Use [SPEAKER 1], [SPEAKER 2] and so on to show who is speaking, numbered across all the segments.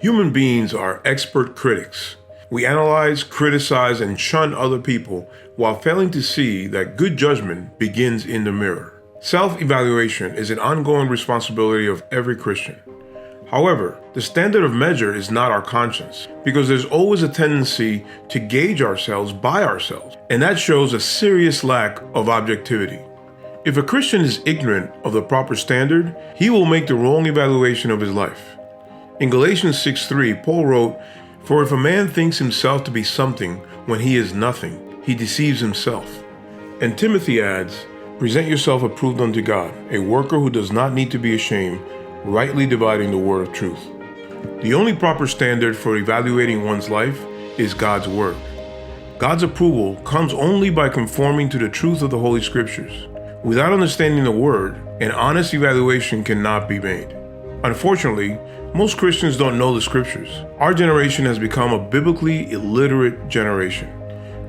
[SPEAKER 1] Human beings are expert critics. We analyze, criticize, and shun other people while failing to see that good judgment begins in the mirror. Self-evaluation is an ongoing responsibility of every Christian. However, the standard of measure is not our conscience, because there's always a tendency to gauge ourselves by ourselves, and that shows a serious lack of objectivity. If a Christian is ignorant of the proper standard, he will make the wrong evaluation of his life. In Galatians 6:3, Paul wrote, "For if a man thinks himself to be something when he is nothing, he deceives himself." And Timothy adds, "Present yourself approved unto God, a worker who does not need to be ashamed, rightly dividing the word of truth." The only proper standard for evaluating one's life is God's word. God's approval comes only by conforming to the truth of the Holy Scriptures. Without understanding the word, an honest evaluation cannot be made. Unfortunately, most Christians don't know the Scriptures. Our generation has become a biblically illiterate generation.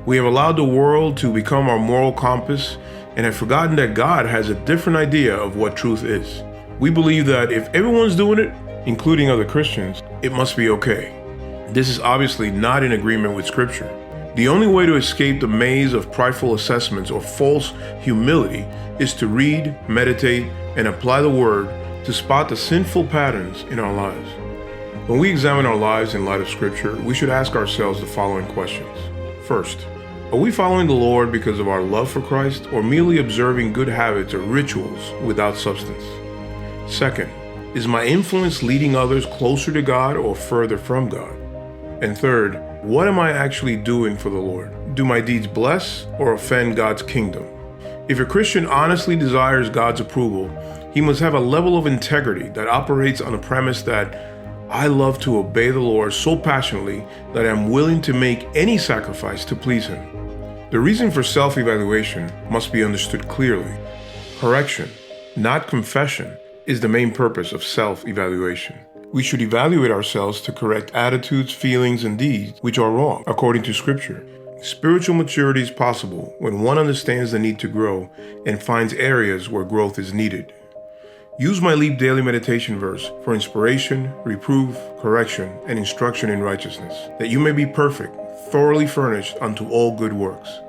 [SPEAKER 1] We have allowed the world to become our moral compass and have forgotten that God has a different idea of what truth is. We believe that if everyone's doing it, including other Christians, it must be okay. This is obviously not in agreement with Scripture. The only way to escape the maze of prideful assessments or false humility is to read, meditate, and apply the Word to spot the sinful patterns in our lives. When we examine our lives in light of Scripture, we should ask ourselves the following questions. First, are we following the Lord because of our love for Christ, or merely observing good habits or rituals without substance? Second, is my influence leading others closer to God or further from God? And third, what am I actually doing for the Lord? Do my deeds bless or offend God's kingdom? If a Christian honestly desires God's approval, he must have a level of integrity that operates on the premise that I love to obey the Lord so passionately that I'm willing to make any sacrifice to please Him. The reason for self-evaluation must be understood clearly. Correction, not confession, is the main purpose of self-evaluation. We should evaluate ourselves to correct attitudes, feelings, and deeds which are wrong, according to Scripture. Spiritual maturity is possible when one understands the need to grow and finds areas where growth is needed. Use my Leap Daily Meditation verse for inspiration, reproof, correction, and instruction in righteousness, that you may be perfect, thoroughly furnished unto all good works.